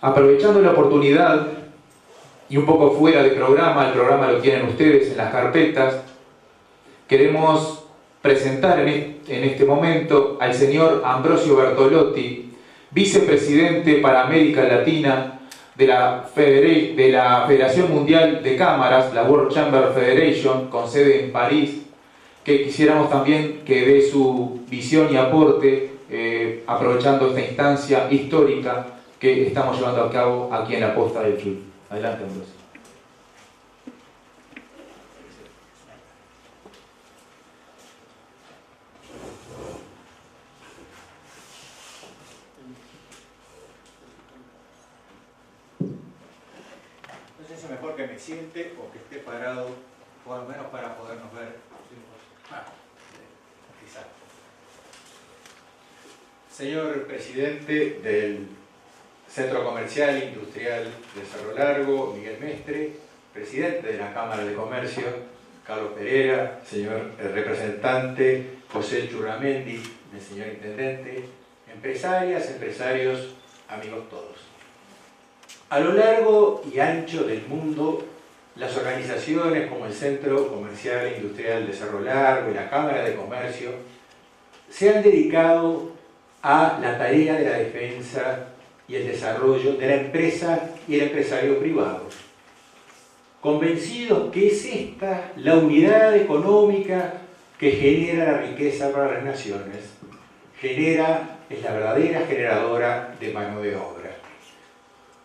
Aprovechando la oportunidad, y un poco fuera de programa, el programa lo tienen ustedes en las carpetas, queremos presentar en este momento al señor Ambrosio Bertolotti, vicepresidente para América Latina de la Federación Mundial de Cámaras, la World Chamber Federation, con sede en París, que quisiéramos también que dé su visión y aporte, aprovechando esta instancia histórica que estamos llevando a cabo aquí en la Costa del Sur. Adelante, Ambrosio. No sé si mejor que me siente o que esté parado, por lo menos para podernos ver. Quizá. Señor presidente del Centro Comercial e Industrial de Cerro Largo, Miguel Mestre, presidente de la Cámara de Comercio, Carlos Pereira, señor representante José Churramendi, el señor intendente, empresarias, empresarios, amigos todos. A lo largo y ancho del mundo, las organizaciones como el Centro Comercial e Industrial de Cerro Largo y la Cámara de Comercio se han dedicado a la tarea de la defensa y el desarrollo de la empresa y el empresario privado, convencidos que es esta la unidad económica que genera la riqueza para las naciones, es la verdadera generadora de mano de obra.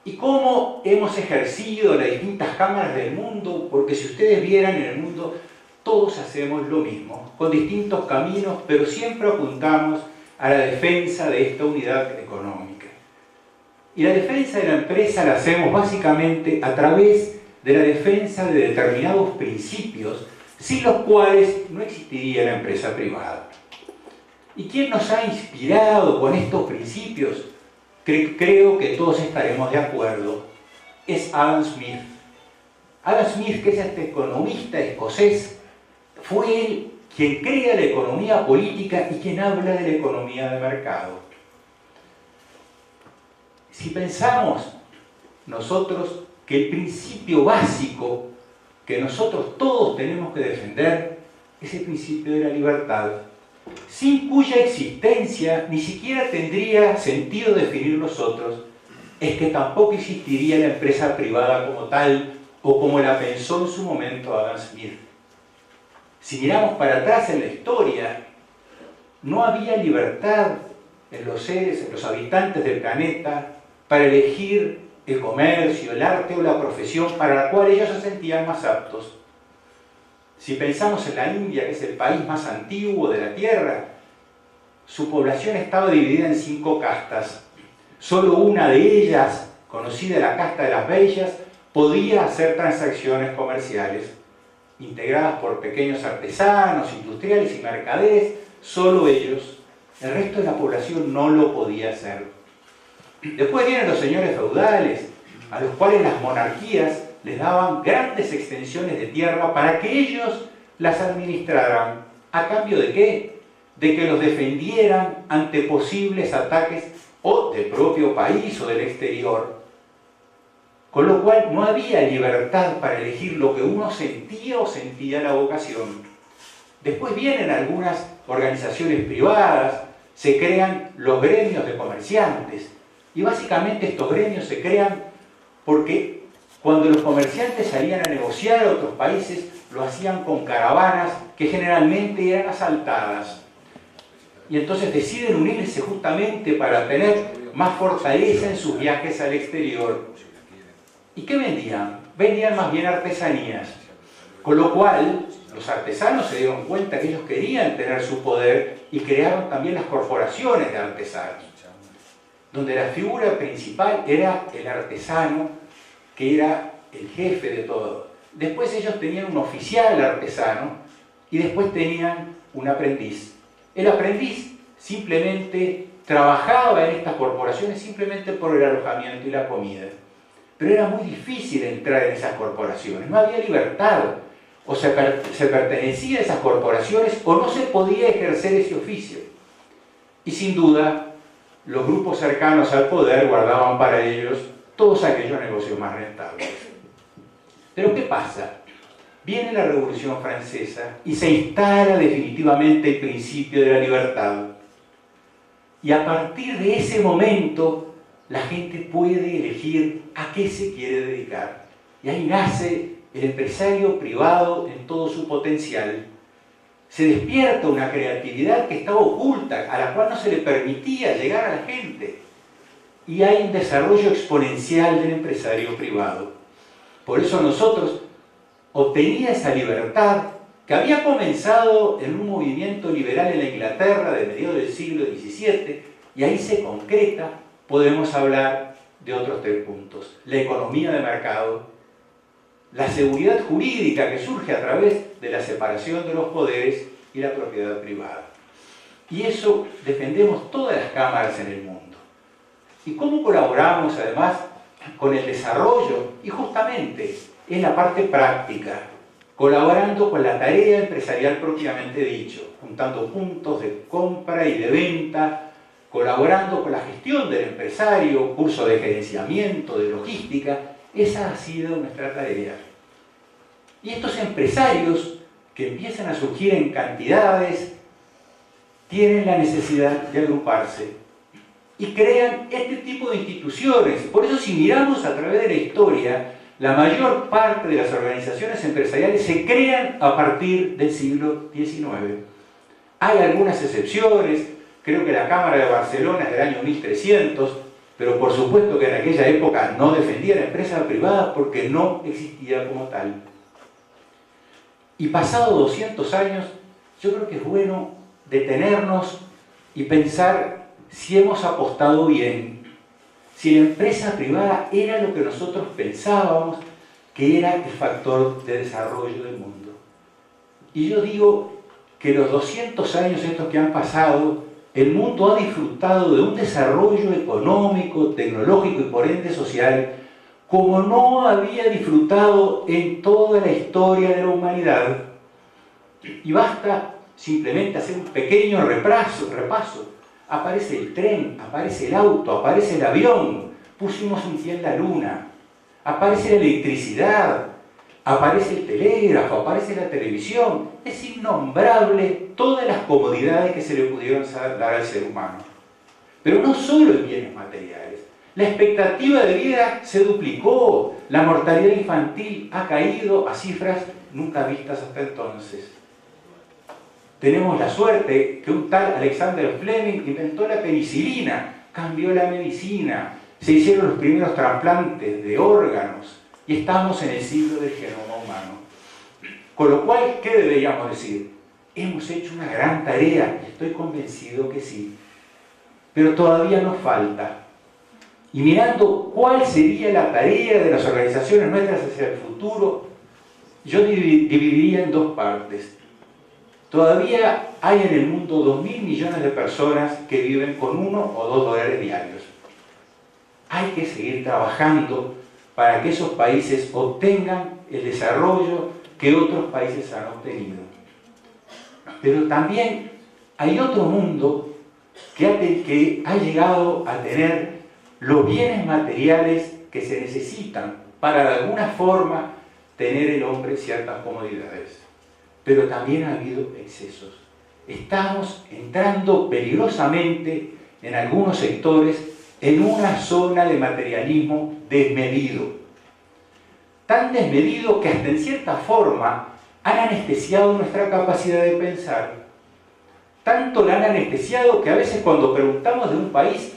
Y cómo hemos ejercido las distintas cámaras del mundo, porque si ustedes vieran en el mundo, todos hacemos lo mismo, con distintos caminos, pero siempre apuntamos a la defensa de esta unidad económica. Y la defensa de la empresa la hacemos básicamente a través de la defensa de determinados principios, sin los cuales no existiría la empresa privada. ¿Y quién nos ha inspirado con estos principios? Creo que todos estaremos de acuerdo. Es Adam Smith. Adam Smith, que es este economista escocés, fue él quien crea la economía política y quien habla de la economía de mercado. Si pensamos nosotros que el principio básico que nosotros todos tenemos que defender es el principio de la libertad, sin cuya existencia ni siquiera tendría sentido definir los otros, es que tampoco existiría la empresa privada como tal o como la pensó en su momento Adam Smith. Si miramos para atrás en la historia, no había libertad en los seres, en los habitantes del planeta, para elegir el comercio, el arte o la profesión para la cual ellos se sentían más aptos. Si pensamos en la India, que es el país más antiguo de la Tierra, su población estaba dividida en 5 castas. Solo una de ellas, conocida la casta de las Vaishyas, podía hacer transacciones comerciales, integradas por pequeños artesanos, industriales y mercaderes, solo ellos. El resto de la población no lo podía hacer. Después vienen los señores feudales, a los cuales las monarquías les daban grandes extensiones de tierra para que ellos las administraran. ¿A cambio de qué? De que los defendieran ante posibles ataques o del propio país o del exterior. Con lo cual no había libertad para elegir lo que uno sentía o sentía la vocación. Después vienen algunas organizaciones privadas, se crean los gremios de comerciantes. Y básicamente estos gremios se crean porque cuando los comerciantes salían a negociar a otros países, lo hacían con caravanas que generalmente eran asaltadas. Y entonces deciden unirse justamente para tener más fortaleza en sus viajes al exterior. ¿Y qué vendían? Vendían más bien artesanías. Con lo cual, los artesanos se dieron cuenta que ellos querían tener su poder y crearon también las corporaciones de artesanos, donde la figura principal era el artesano, que era el jefe de todo. Después ellos tenían un oficial artesano y después tenían un aprendiz. El aprendiz simplemente trabajaba en estas corporaciones simplemente por el alojamiento y la comida. Pero era muy difícil entrar en esas corporaciones, no había libertad. O se pertenecía a esas corporaciones o no se podía ejercer ese oficio. Y sin duda, los grupos cercanos al poder guardaban para ellos todos aquellos negocios más rentables. Pero ¿qué pasa? Viene la Revolución Francesa y se instala definitivamente el principio de la libertad. Y a partir de ese momento, la gente puede elegir a qué se quiere dedicar. Y ahí nace el empresario privado en todo su potencial. Se despierta una creatividad que estaba oculta, a la cual no se le permitía llegar a la gente. Y hay un desarrollo exponencial del empresario privado. Por eso nosotros, obtenida esa libertad, que había comenzado en un movimiento liberal en la Inglaterra de mediados del siglo XVII, y ahí se concreta, podemos hablar de otros 3 puntos. La economía de mercado, la seguridad jurídica que surge a través de la separación de los poderes y la propiedad privada. Y eso defendemos todas las cámaras en el mundo. ¿Y cómo colaboramos además con el desarrollo? Y justamente en la parte práctica, colaborando con la tarea empresarial propiamente dicho, juntando puntos de compra y de venta, colaborando con la gestión del empresario, curso de gerenciamiento, de logística. Esa ha sido nuestra tarea. Y estos empresarios que empiezan a surgir en cantidades tienen la necesidad de agruparse y crean este tipo de instituciones. Por eso, si miramos a través de la historia, la mayor parte de las organizaciones empresariales se crean a partir del siglo XIX. Hay algunas excepciones, creo que la Cámara de Barcelona es del año 1300, pero por supuesto que en aquella época no defendía la empresa privada porque no existía como tal. Y pasados 200 años, yo creo que es bueno detenernos y pensar si hemos apostado bien, si la empresa privada era lo que nosotros pensábamos que era el factor de desarrollo del mundo. Y yo digo que los 200 años estos que han pasado, el mundo ha disfrutado de un desarrollo económico, tecnológico y por ende social, como no había disfrutado en toda la historia de la humanidad. Y basta simplemente hacer un pequeño repaso. Aparece el tren, aparece el auto, aparece el avión, pusimos un pie en la luna, aparece la electricidad, aparece el telégrafo, aparece la televisión. Es innombrable todas las comodidades que se le pudieron dar al ser humano. Pero no solo en bienes materiales. La expectativa de vida se duplicó, la mortalidad infantil ha caído a cifras nunca vistas hasta entonces. Tenemos la suerte que un tal Alexander Fleming inventó la penicilina, cambió la medicina, se hicieron los primeros trasplantes de órganos y estamos en el siglo del genoma humano. Con lo cual, ¿qué deberíamos decir? Hemos hecho una gran tarea, y estoy convencido que sí, pero todavía nos falta. Y mirando cuál sería la tarea de las organizaciones nuestras hacia el futuro, yo dividiría en 2 partes. Todavía hay en el mundo 2.000 millones de personas que viven con $1 o $2 diarios. Hay que seguir trabajando para que esos países obtengan el desarrollo que otros países han obtenido. Pero también hay otro mundo que ha llegado a tener los bienes materiales que se necesitan para de alguna forma tener el hombre ciertas comodidades. Pero también ha habido excesos. Estamos entrando peligrosamente en algunos sectores en una zona de materialismo desmedido. Tan desmedido que hasta en cierta forma han anestesiado nuestra capacidad de pensar. Tanto la han anestesiado que a veces cuando preguntamos de un país,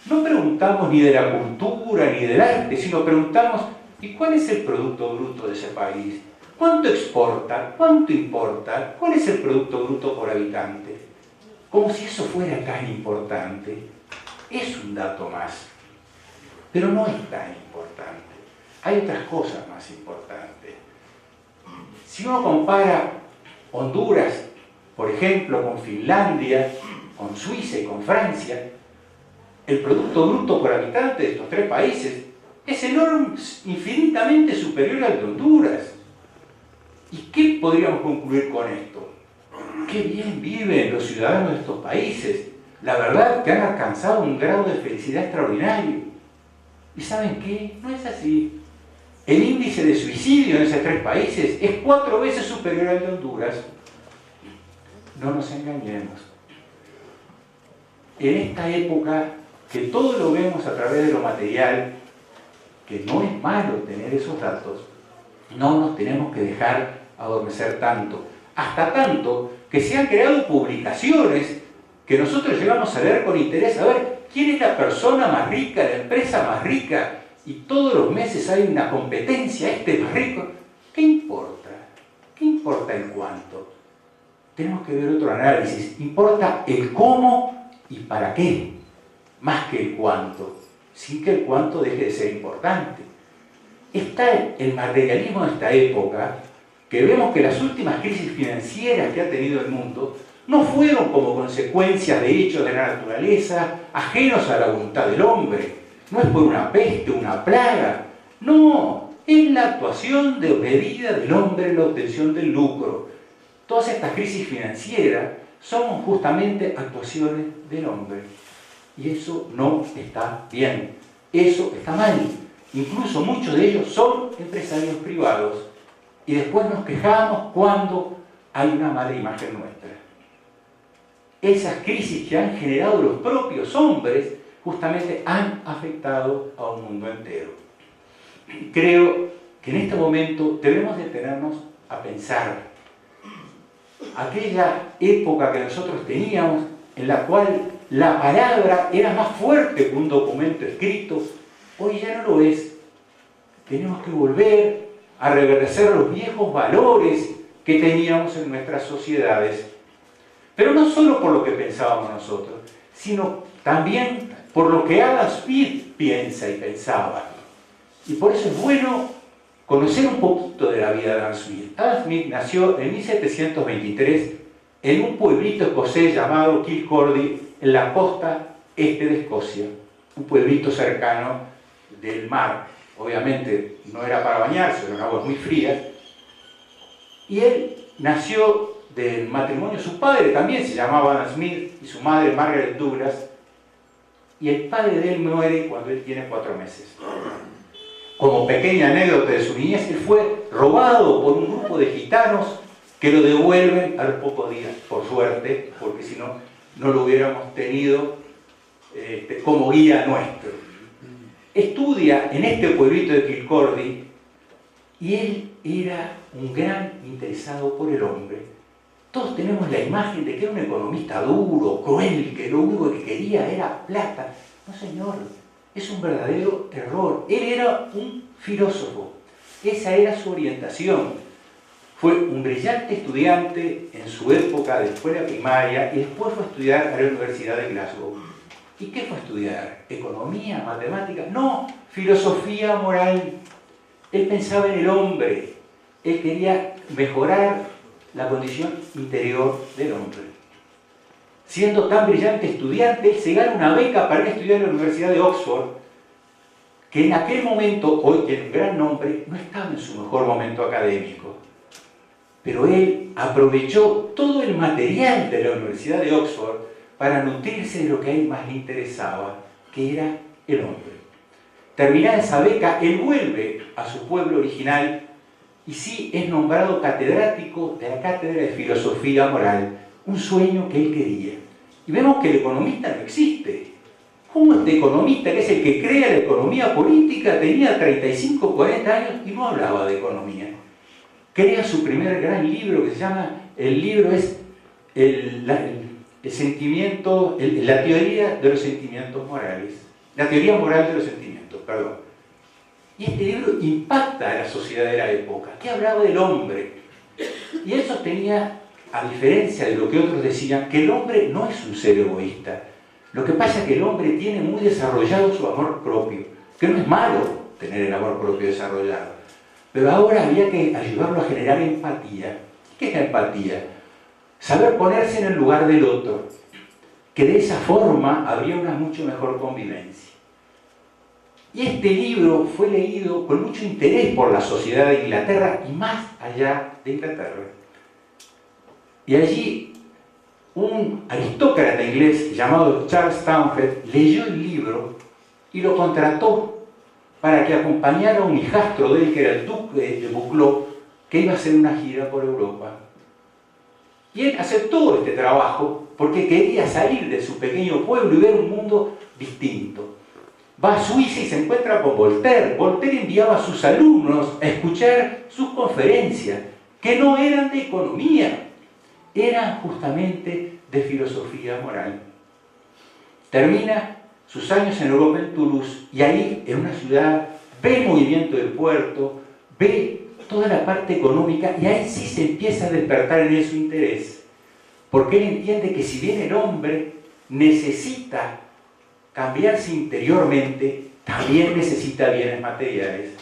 no preguntamos ni de la cultura ni del arte, sino preguntamos ¿y cuál es el Producto Bruto de ese país? ¿Cuánto exporta? ¿Cuánto importa? ¿Cuál es el Producto Bruto por habitante? Como si eso fuera tan importante. Es un dato más, pero no es tan importante. Hay otras cosas más importantes. Si uno compara Honduras, por ejemplo, con Finlandia, con Suiza y con Francia, el Producto Bruto por habitante de estos 3 países es enorme, infinitamente superior al de Honduras. ¿Y qué podríamos concluir con esto? Qué bien viven los ciudadanos de estos países. La verdad que han alcanzado un grado de felicidad extraordinario. ¿Y saben qué? No es así. El índice de suicidio en esos 3 países es 4 veces superior al de Honduras. No nos engañemos. En esta época, que todo lo vemos a través de lo material, que no es malo tener esos datos, no nos tenemos que dejar adormecer tanto. Hasta tanto que se han creado publicaciones que nosotros llegamos a leer con interés, a ver quién es la persona más rica, la empresa más rica, y todos los meses hay una competencia, este es más rico. ¿Qué importa? ¿Qué importa el cuánto? Tenemos que ver otro análisis. Importa el cómo y para qué, más que el cuánto, sin que el cuánto deje de ser importante. Está el materialismo de esta época, que vemos que las últimas crisis financieras que ha tenido el mundo no fueron como consecuencia de hechos de la naturaleza ajenos a la voluntad del hombre. No es por una peste, una plaga. No, es la actuación desmedida del hombre en la obtención del lucro. Todas estas crisis financieras son justamente actuaciones del hombre. Y eso no está bien. Eso está mal. Incluso muchos de ellos son empresarios privados. Y después nos quejamos cuando hay una mala imagen nuestra. Esas crisis que han generado los propios hombres justamente han afectado a un mundo entero. Creo que en este momento debemos detenernos a pensar. Aquella época que nosotros teníamos, en la cual la palabra era más fuerte que un documento escrito, hoy ya no lo es. Tenemos que volver a reverdecer los viejos valores que teníamos en nuestras sociedades. Pero no solo por lo que pensábamos nosotros, sino también por lo que Adam Smith piensa y pensaba. Y por eso es bueno conocer un poquito de la vida de Adam Smith. Adam Smith nació en 1723 en un pueblito escocés llamado Kilcordy, en la costa este de Escocia, un pueblito cercano del mar. Obviamente no era para bañarse, eran aguas muy frías. Y él nació del matrimonio, su padre también se llamaba Adam Smith y su madre Margaret Douglas, y el padre de él muere cuando él tiene 4 meses. Como pequeña anécdota de su niñez, él fue robado por un grupo de gitanos que lo devuelven a los pocos días, por suerte, porque si no, no lo hubiéramos tenido como guía nuestro. Estudia en este pueblito de Kilcordy y él era un gran interesado por el hombre. Todos tenemos la imagen de que era un economista duro, cruel, que lo único que quería era plata. No, señor, es un verdadero error. Él era un filósofo. Esa era su orientación. Fue un brillante estudiante en su época de escuela primaria y después fue a estudiar a la Universidad de Glasgow. ¿Y qué fue a estudiar? ¿Economía? ¿Matemática? No, filosofía moral. Él pensaba en el hombre. Él quería mejorar la condición interior del hombre. Siendo tan brillante estudiante, él se gana una beca para ir a estudiar en la Universidad de Oxford, que en aquel momento, hoy tiene un gran nombre, no estaba en su mejor momento académico. Pero él aprovechó todo el material de la Universidad de Oxford para nutrirse de lo que a él más le interesaba, que era el hombre. Terminada esa beca, él vuelve a su pueblo original y sí es nombrado catedrático de la Cátedra de Filosofía Moral, un sueño que él quería. Y vemos que el economista no existe. ¿Cómo este economista, que es el que crea la economía política, tenía 35, 40 años y no hablaba de economía? Crea su primer gran libro que se llama, el libro es el sentimiento, la teoría de los sentimientos morales. La teoría moral de los sentimientos, perdón. Y este libro impacta a la sociedad de la época, que hablaba del hombre. Y él sostenía, a diferencia de lo que otros decían, que el hombre no es un ser egoísta. Lo que pasa es que el hombre tiene muy desarrollado su amor propio, que no es malo tener el amor propio desarrollado. Pero ahora había que ayudarlo a generar empatía. ¿Qué es la empatía? Saber ponerse en el lugar del otro, que de esa forma habría una mucho mejor convivencia. Y este libro fue leído con mucho interés por la sociedad de Inglaterra y más allá de Inglaterra. Y allí un aristócrata inglés llamado Charles Townshend leyó el libro y lo contrató para que acompañara a un hijastro de él, que era el duque de Bucló, que iba a hacer una gira por Europa. Y él aceptó este trabajo porque quería salir de su pequeño pueblo y ver un mundo distinto. Va a Suiza y se encuentra con Voltaire. Voltaire enviaba a sus alumnos a escuchar sus conferencias, que no eran de economía, eran justamente de filosofía moral. Termina sus años en Europa, en Toulouse, y ahí, en una ciudad, ve el movimiento del puerto, ve toda la parte económica, y ahí sí se empieza a despertar en él su interés, porque él entiende que si bien el hombre necesita cambiarse interiormente, también necesita bienes materiales.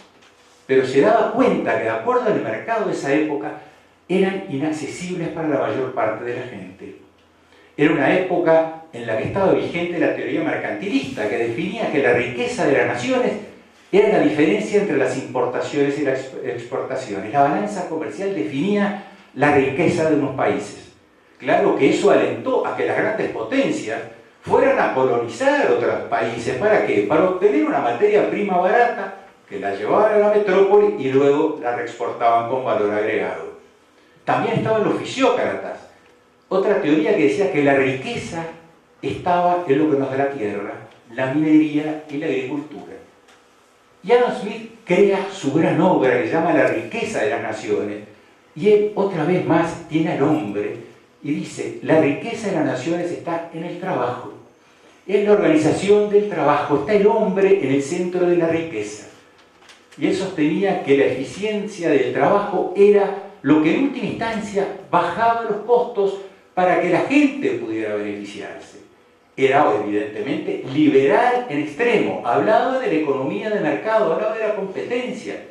Pero se daba cuenta que, de acuerdo al mercado de esa época, eran inaccesibles para la mayor parte de la gente. Era una época en la que estaba vigente la teoría mercantilista, que definía que la riqueza de las naciones era la diferencia entre las importaciones y las exportaciones. La balanza comercial definía la riqueza de unos países. Claro que eso alentó a que las grandes potencias fueran a colonizar otros países. ¿Para qué? Para obtener una materia prima barata que la llevaban a la metrópoli y luego la reexportaban con valor agregado. También estaban los fisiócratas, otra teoría que decía que la riqueza estaba en lo que nos da la tierra, la minería y la agricultura. Y Adam Smith crea su gran obra que se llama La riqueza de las naciones, y él otra vez más tiene al hombre y dice: la riqueza de las naciones está en el trabajo, en la organización del trabajo, está el hombre en el centro de la riqueza. Y él sostenía que la eficiencia del trabajo era lo que en última instancia bajaba los costos para que la gente pudiera beneficiarse. Era evidentemente liberal en extremo, hablaba de la economía de mercado, hablaba de la competencia,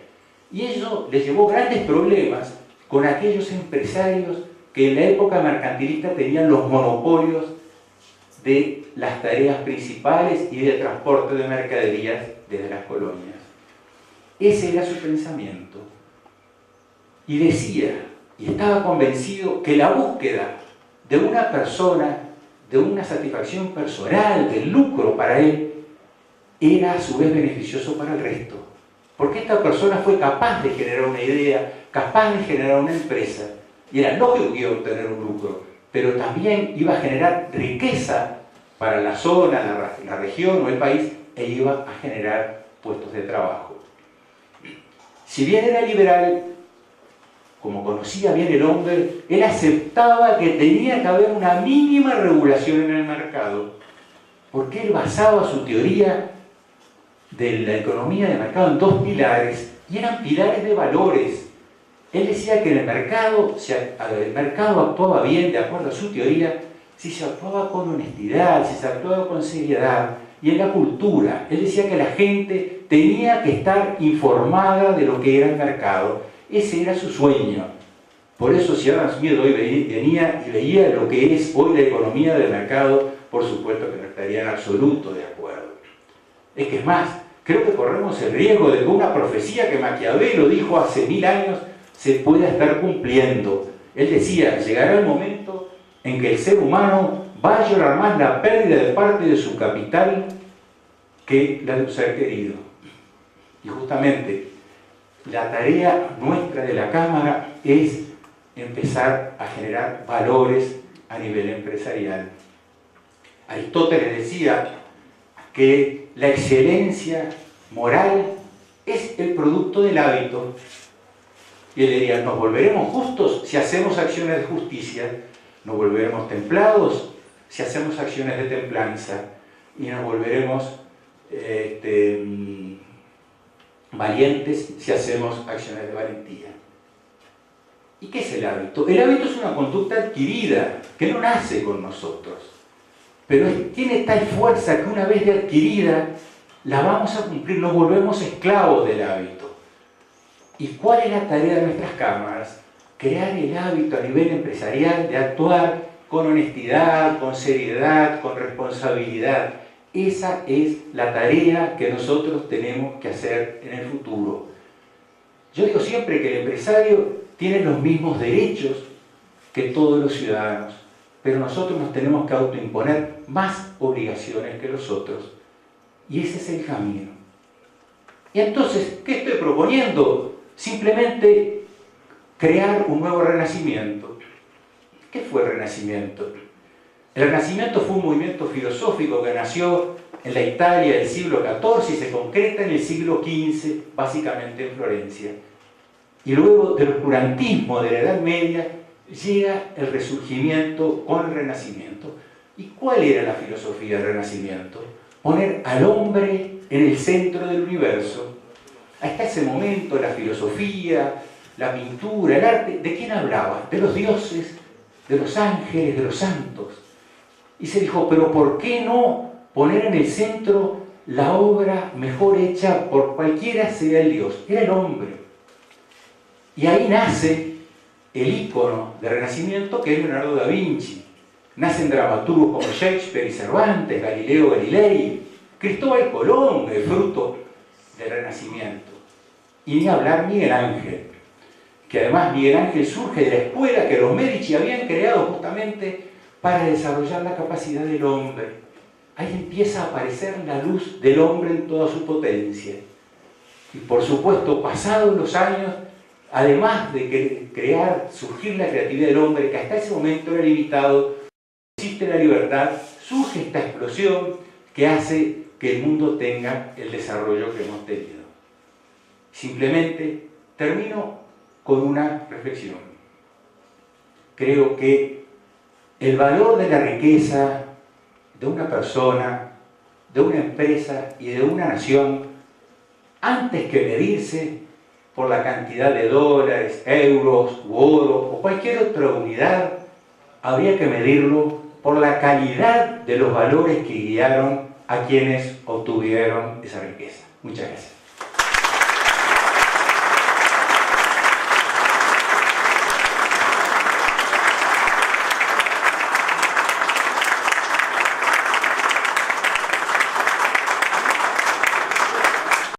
y eso le llevó grandes problemas con aquellos empresarios que en la época mercantilista tenían los monopolios de las tareas principales y de transporte de mercaderías desde las colonias. Ese era su pensamiento. Y decía, y estaba convencido, que la búsqueda de una persona, de una satisfacción personal, del lucro para él, era a su vez beneficioso para el resto. Porque esta persona fue capaz de generar una idea, capaz de generar una empresa, y era lógico que iba a obtener un lucro, pero también iba a generar riqueza para la zona, la región o el país, e iba a generar puestos de trabajo. Si bien era liberal, como conocía bien el hombre, él aceptaba que tenía que haber una mínima regulación en el mercado, porque él basaba su teoría de la economía de mercado en dos pilares, y eran pilares de valores. Él decía que en el mercado actuaba bien, de acuerdo a su teoría, si se actuaba con honestidad, si se actuaba con seriedad. Y en la cultura, él decía que la gente tenía que estar informada de lo que era el mercado. Ese era su sueño. Por eso, si Adam Smith hoy venía y veía lo que es hoy la economía del mercado, por supuesto que no estaría en absoluto de acuerdo. Es que es más, creo que corremos el riesgo de que una profecía que Maquiavelo dijo hace 1000 años se pueda estar cumpliendo. Él decía: llegará el momento en que el ser humano va a llorar más la pérdida de parte de su capital que la de un ser querido. Y justamente la tarea nuestra de la Cámara es empezar a generar valores a nivel empresarial. Aristóteles decía que la excelencia moral es el producto del hábito. Y él diría: nos volveremos justos si hacemos acciones de justicia, nos volveremos templados si hacemos acciones de templanza, y nos volveremos valientes si hacemos acciones de valentía. ¿Y qué es el hábito? El hábito es una conducta adquirida, que no nace con nosotros, pero tiene tal fuerza que una vez de adquirida la vamos a cumplir, nos volvemos esclavos del hábito. ¿Y cuál es la tarea de nuestras cámaras? Crear el hábito a nivel empresarial de actuar con honestidad, con seriedad, con responsabilidad. Esa es la tarea que nosotros tenemos que hacer en el futuro. Yo digo siempre que el empresario tiene los mismos derechos que todos los ciudadanos, pero nosotros nos tenemos que autoimponer más obligaciones que los otros. Y ese es el camino. Y entonces, ¿qué estoy proponiendo? Simplemente crear un nuevo renacimiento. ¿Qué fue el Renacimiento? El Renacimiento fue un movimiento filosófico que nació en la Italia del siglo XIV y se concreta en el siglo XV, básicamente en Florencia. Y luego del oscurantismo de la Edad Media llega el Resurgimiento con el Renacimiento. ¿Y cuál era la filosofía del Renacimiento? Poner al hombre en el centro del universo. Hasta ese momento la filosofía, la pintura, el arte, ¿de quién hablaba? De los dioses, de los ángeles, de los santos. Y se dijo, pero ¿por qué no poner en el centro la obra mejor hecha por cualquiera sea el Dios? Era el hombre. Y ahí nace el ícono del Renacimiento, que es Leonardo da Vinci. Nacen dramaturgos como Shakespeare y Cervantes, Galileo Galilei, Cristóbal Colón, el fruto del Renacimiento. Y ni hablar Miguel Ángel, que además Miguel Ángel surge de la escuela que los Medici habían creado justamente para desarrollar la capacidad del hombre. Ahí empieza a aparecer la luz del hombre en toda su potencia. Y por supuesto, pasados los años, además de crear, surgir la creatividad del hombre, que hasta ese momento era limitado, existe la libertad, surge esta explosión que hace que el mundo tenga el desarrollo que hemos tenido. Simplemente termino con una reflexión. Creo que el valor de la riqueza de una persona, de una empresa y de una nación, antes que medirse por la cantidad de dólares, euros u oro o cualquier otra unidad, habría que medirlo por la calidad de los valores que guiaron a quienes obtuvieron esa riqueza. Muchas gracias.